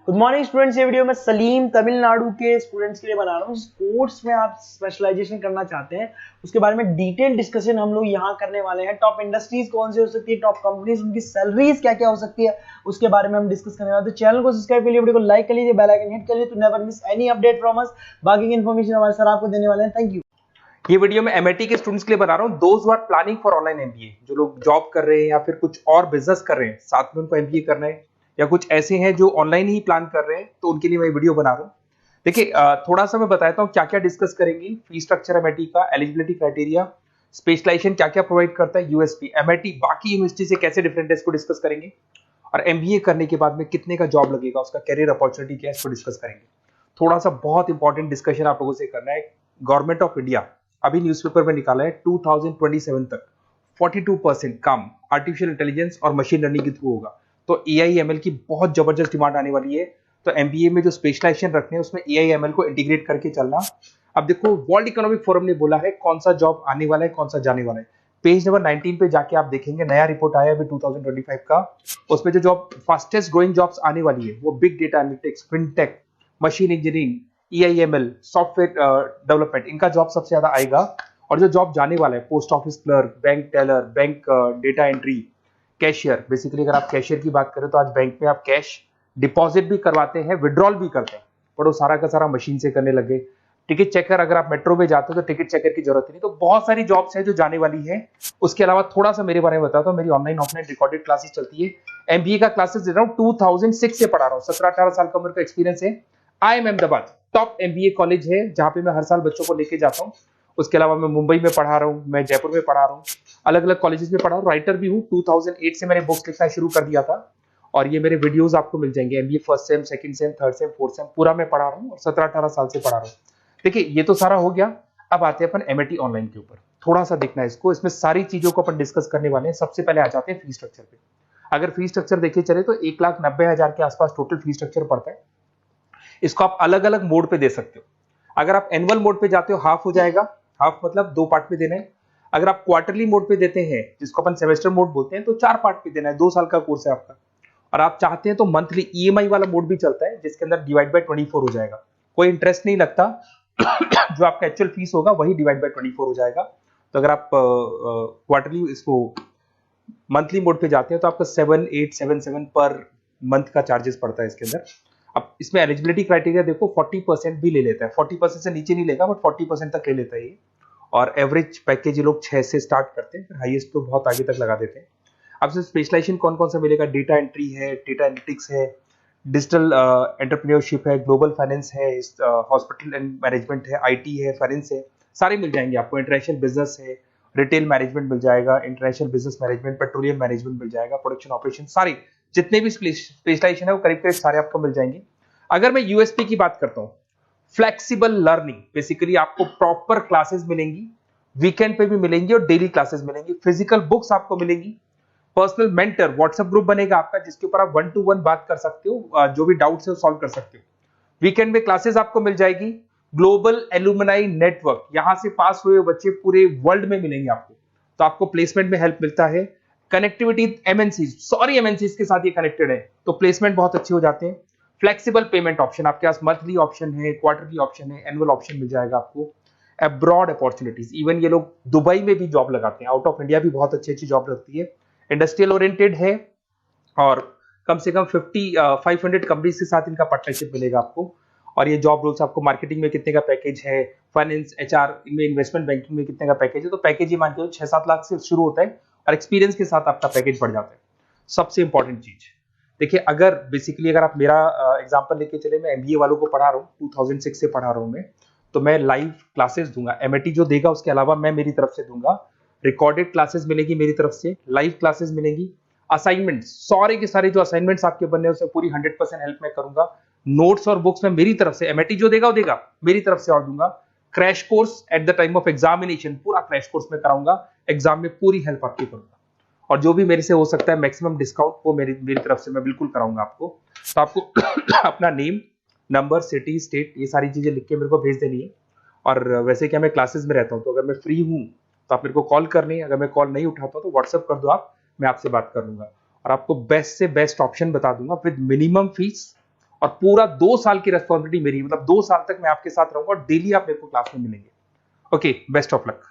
Good morning students. ये video मैं सलीम तमिलनाडु के स्टूडेंट्स के लिए बना रहा हूँ। स्पोर्ट्स में आप स्पेशलाइजेशन करना चाहते हैं उसके बारे में डिटेल डिस्कशन हम लोग यहाँ करने वाले हैं। टॉप इंडस्ट्रीज कौन सी हो सकती है, टॉप कंपनीज, उनकी सैलरीज क्या क्या हो सकती है, उसके बारे में हम डिस्कस करने वाले हैं। तो चैनल को सब्सक्राइब कर लीजिए, वीडियो को लाइक कर लीजिए, बेल आइकन हिट कर लीजिए to never miss any update from us. बाकी की इन्फॉर्मेशन हमारे सर आपको देने वाले हैं। Thank you. ये वीडियो मैं एमआईटी के स्टूडेंट्स के लिए बना रहा हूँ। Those who are planning for online MBA, जो लोग जॉब कर रहे हैं या फिर कुछ और बिजनेस कर रहे हैं, साथ में उनको एमबीए करना है, या कुछ ऐसे हैं जो ऑनलाइन ही प्लान कर रहे हैं, तो उनके लिए मैं वीडियो बना रहा हूँ। देखिए, थोड़ा सा मैं बताता हूँ क्या क्या डिस्कस करेंगे। फी स्ट्रक्चर एमआईटी का, एलिजिबिलिटी क्राइटेरिया, स्पेशलाइजेशन क्या क्या प्रोवाइड करता है, यूएसपी एमआईटी बाकी यूनिवर्सिटी से कैसे डिफरेंट है, इसको डिस्कस करेंगे। और एमबीए करने के बाद में कितने का जॉब लगेगा, उसका कैरियर अपॉर्चुनिटी क्या है, इसको डिस्कस करेंगे। थोड़ा सा बहुत इंपॉर्टेंट डिस्कशन आप लोगों से करना है। गवर्नमेंट ऑफ इंडिया अभी न्यूज़पेपर में निकाला है 2027 तक 42% काम आर्टिफिशियल इंटेलिजेंस और मशीन लर्निंग के थ्रू होगा। तो एआईएमएल की बहुत जबरदस्त डिमांड आने वाली है। तो एमबीए में जो स्पेशलाइजेशन रखने हैं उसमें एआईएमएल को इंटीग्रेट करके चलना। अब देखो, वर्ल्ड इकोनॉमिक फोरम ने बोला है कौन सा जॉब आने वाला है, कौन सा जाने वाला है। पेज नंबर 19 पे जाके आप देखेंगे, नया रिपोर्ट आया अभी 2025 का। उसमें जो जॉब फास्टेस्ट ग्रोइंग जॉब्स आने वाली है वो big data analytics, fintech, machine engineering, AIML, software development, इनका जॉब सबसे ज्यादा आएगा। और जो जॉब जाने वाला है, post office clerk, bank teller, bank data entry, cashier. Basically अगर आप कैशियर की बात करें तो आज बैंक में आप कैश डिपॉजिट भी करवाते हैं, विड्रॉल भी करते हैं, पर वो सारा का सारा मशीन से करने लगे। टिकट चेकर, अगर आप मेट्रो में जाते हो तो टिकट चेकर की जरूरत नहीं। तो बहुत सारी जॉब्स हैं जो जाने वाली है। उसके अलावा थोड़ा सा मेरे बारे में बताता हूँ। मेरी ऑनलाइन ऑफलाइन रिकॉर्डेड क्लासेस चलती है। एमबीए का क्लासेस दे रहा हूँ, 2006 से पढ़ा रहा हूँ। 17-18 साल का उम्र का एक्सपीरियंस है। IIM Ahmedabad top MBA college है जहां पे मैं हर साल बच्चों को लेके जाता हूँ। उसके अलावा मैं मुंबई में पढ़ा रहा हूँ, मैं जयपुर में पढ़ा रहा हूँ, अलग अलग कॉलेजेस में पढ़ा हूँ। राइटर भी हूँ। 2008 से मैंने बुक्स लिखना शुरू कर दिया था और ये मेरे वीडियोस आपको मिल जाएंगे। MBA first sem, second same, third same, fourth same पूरा मैं पढ़ा रहा हूँ और 17-18 साल से पढ़ा रहा हूँ। देखिए, ये तो सारा हो गया। अब आते हैं अपन एमआईटी ऑनलाइन के ऊपर। थोड़ा सा देखना है इसको, इसमें सारी चीजों को अपन डिस्कस करने वाले हैं। सबसे पहले आ जाते हैं फी स्ट्रक्चर पे। अगर फी स्ट्रक्चर देखे चले तो 1,90,000 के आसपास टोटल फी स्ट्रक्चर पड़ता है। इसको आप अलग अलग मोड पे दे सकते हो। अगर आप एनुअल मोड पे जाते हो हाफ हो जाएगा, हाफ मतलब 2 पार्ट में देना है। अगर आप क्वार्टरली मोड पे देते हैं, जिसको अपन सेमेस्टर मोड बोलते हैं, तो 4 पार्ट पे देना है। 2 साल का कोर्स है आपका। और आप चाहते हैं तो मंथली ईएमआई वाला मोड भी चलता है, जिसके अंदर डिवाइड बाय 24 हो जाएगा। कोई इंटरेस्ट नहीं लगता। जो आपका एक्चुअल फीस होगा वही डिवाइड बाय 24 हो जाएगा। तो अगर आप क्वार्टरली इसको मंथली मोड पे जाते हैं तो आपका 7,877 पर मंथ का चार्जेस पड़ता है इसके अंदर। अब इसमें एलिजिबिलिटी क्राइटेरिया देखो, 40% भी ले लेता है। 40% से नीचे नहीं लेगा, बट 40% तक ले लेता है ये। और एवरेज पैकेज ये लोग 6 से स्टार्ट करते हैं, फिर हाईएस्ट तो बहुत आगे तक लगा देते हैं। अब से स्पेशलाइजेशन कौन कौन सा मिलेगा? डेटा एंट्री है, डेटा एनालिटिक्स है, डिजिटल एंटरप्रेन्योरशिप है, ग्लोबल फाइनेंस है, हॉस्पिटल एंड मैनेजमेंट है, आईटी है, फाइनेंस है, सारे मिल जाएंगे आपको। इंटरनेशनल बिजनेस है, रिटेल मैनेजमेंट मिल जाएगा, international business management, petroleum management मिल जाएगा, प्रोडक्शन ऑपरेशन, सारे जितने भी स्पेशलाइजेशन है वो करीब करीब सारे आपको मिल जाएंगे। अगर मैं यूएसपी की बात करता हूँ, फ्लेक्सिबल लर्निंग, बेसिकली आपको प्रॉपर क्लासेस मिलेंगी, वीकेंड पे भी मिलेंगी और डेली क्लासेस मिलेंगी। फिजिकल बुक्स आपको मिलेंगी, पर्सनल मेंटर, व्हाट्सएप ग्रुप बनेगा आपका जिसके ऊपर आप 1 to 1 बात कर सकते हो, जो भी डाउट्स है वो सॉल्व कर सकते हो। वीकेंड में क्लासेस आपको मिल जाएगी। ग्लोबल एलुमनाई नेटवर्क, यहां से पास हुए बच्चे पूरे वर्ल्ड में मिलेंगे आपको, तो आपको प्लेसमेंट में हेल्प मिलता है। कनेक्टिविटी एमएनसीज, सॉरी एमएनसीज के साथ ये कनेक्टेड है, तो प्लेसमेंट बहुत अच्छे हो जाते हैं। फ्लेक्सिबल पेमेंट ऑप्शन, आपके पास मंथली ऑप्शन है, क्वार्टरली ऑप्शन है, एनुअल ऑप्शन मिल जाएगा आपको। अब्रॉड अपॉर्चुनिटीज, इवन ये लोग दुबई में भी जॉब लगाते हैं। आउट ऑफ इंडिया भी बहुत अच्छी अच्छी जॉब लगती है। इंडस्ट्रियल ओरिएंटेड है और कम से कम 500 कंपनीज के साथ इनका पार्टनरशिप मिलेगा आपको। और ये जॉब रोल्स आपको मार्केटिंग में कितने का पैकेज है, फाइनेंस, एचआर, इनमें इन्वेस्टमेंट बैंकिंग में कितने का पैकेज है, तो पैकेज ये मान के 6-7 लाख से शुरू होता है और एक्सपीरियंस के साथ आपका पैकेज बढ़ जाता है। सबसे इंपॉर्टेंट चीज देखिए, अगर बेसिकली अगर आप मेरा एग्जांपल लेके चले, मैं एमबीए वालों को पढ़ा रहा हूँ, 2006 से पढ़ा रहा हूँ मैं, तो मैं लाइव क्लासेस दूंगा। एमआईटी जो देगा उसके अलावा मैं मेरी तरफ से दूंगा। रिकॉर्डेड क्लासेस मिलेगी मेरी तरफ से, लाइव क्लासेस मिलेंगी, असाइनमेंट, सारे के सारे जो असाइनमेंट्स आपके बनने हैं उसमें पूरी 100% हेल्प मैं करूंगा। नोट्स और बुक्स में मेरी तरफ से, एमआईटी जो देगा वो देगा, मेरी तरफ से और दूंगा। Crash course at the time of examination, पूरा क्रैश कोर्स में कराऊंगा। एग्जाम में पूरी हेल्प आपकी करूंगा और जो भी मेरे से हो सकता है मैक्सिमम डिस्काउंट वो मेरी तरफ से मैं बिल्कुल कराऊंगा आपको। तो आपको अपना नेम, नंबर, सिटी, स्टेट, ये सारी चीजें लिख के मेरे को भेज देनी है। और वैसे क्या मैं क्लासेस में रहता हूँ, तो अगर मैं फ्री हूँ तो आप मेरे को कॉल करनी है। अगर मैं कॉल नहीं उठाता तो व्हाट्सएप कर दो आप, मैं आपसे बात कर लूंगा और आपको बेस्ट से बेस्ट ऑप्शन बता दूंगा विद मिनिमम फीस और पूरा 2 साल की रेस्पॉन्सिबिलिटी मेरी, मतलब 2 साल तक मैं आपके साथ रहूंगा और डेली आप मेरे को क्लास में मिलेंगे। Okay, best of luck.